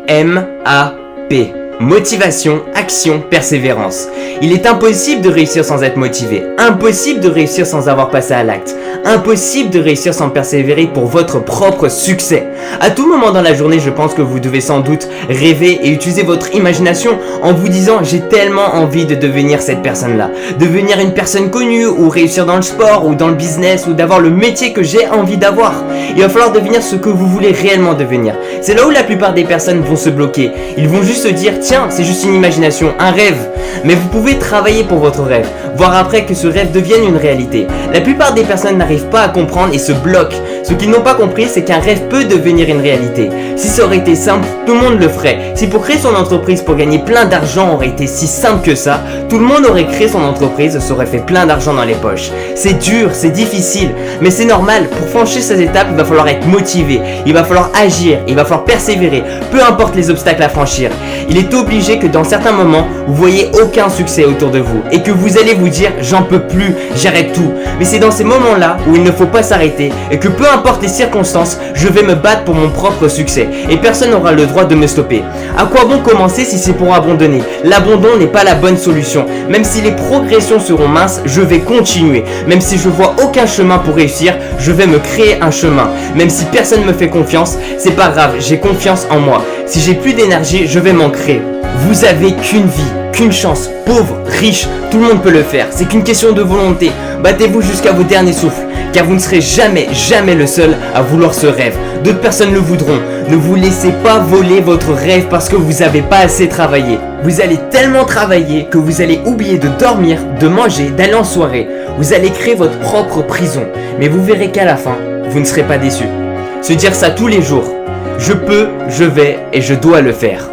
MAP. Motivation, action, persévérance. Il est impossible de réussir sans être motivé. Impossible de réussir sans avoir passé à l'acte. Impossible de réussir sans persévérer pour votre propre succès. À tout moment dans la journée, je pense que vous devez sans doute rêver et utiliser votre imagination en vous disant j'ai tellement envie de devenir cette personne-là. Devenir une personne connue ou réussir dans le sport ou dans le business ou d'avoir le métier que j'ai envie d'avoir. Il va falloir devenir ce que vous voulez réellement devenir. C'est là où la plupart des personnes vont se bloquer. Ils vont juste se dire tiens, c'est juste une imagination, un rêve. Mais vous pouvez travailler pour votre rêve, voire après que ce rêve devienne une réalité. La plupart des personnes n'arrivent pas à comprendre et se bloquent. Ce qu'ils n'ont pas compris, c'est qu'un rêve peut devenir une réalité. Si ça aurait été simple, tout le monde le ferait. Si pour créer son entreprise, pour gagner plein d'argent aurait été si simple que ça, tout le monde aurait créé son entreprise, s'aurait fait plein d'argent dans les poches. C'est dur, c'est difficile, mais c'est normal. Pour franchir ces étapes, il va falloir être motivé, il va falloir agir, il va falloir persévérer, peu importe les obstacles à franchir. Il est obligé que dans certains moments, vous voyez aucun succès autour de vous et que vous allez vous dire j'en peux plus, j'arrête tout. Mais c'est dans ces moments-là où il ne faut pas s'arrêter et que peu importe les circonstances, je vais me battre pour mon propre succès et personne n'aura le droit de me stopper. À quoi bon commencer si c'est pour abandonner? L'abandon n'est pas la bonne solution. Même si les progressions seront minces, je vais continuer. Même si je vois aucun chemin pour réussir, je vais me créer un chemin. Même si personne ne me fait confiance, c'est pas grave, j'ai confiance en moi. Si j'ai plus d'énergie, je vais m'en créer. Vous avez qu'une vie, qu'une chance, pauvre, riche, tout le monde peut le faire. C'est qu'une question de volonté. Battez-vous jusqu'à vos derniers souffles, car vous ne serez jamais, jamais le seul à vouloir ce rêve. D'autres personnes le voudront. Ne vous laissez pas voler votre rêve parce que vous n'avez pas assez travaillé. Vous allez tellement travailler que vous allez oublier de dormir, de manger, d'aller en soirée. Vous allez créer votre propre prison. Mais vous verrez qu'à la fin, vous ne serez pas déçus. Se dire ça tous les jours. Je peux, je vais et je dois le faire.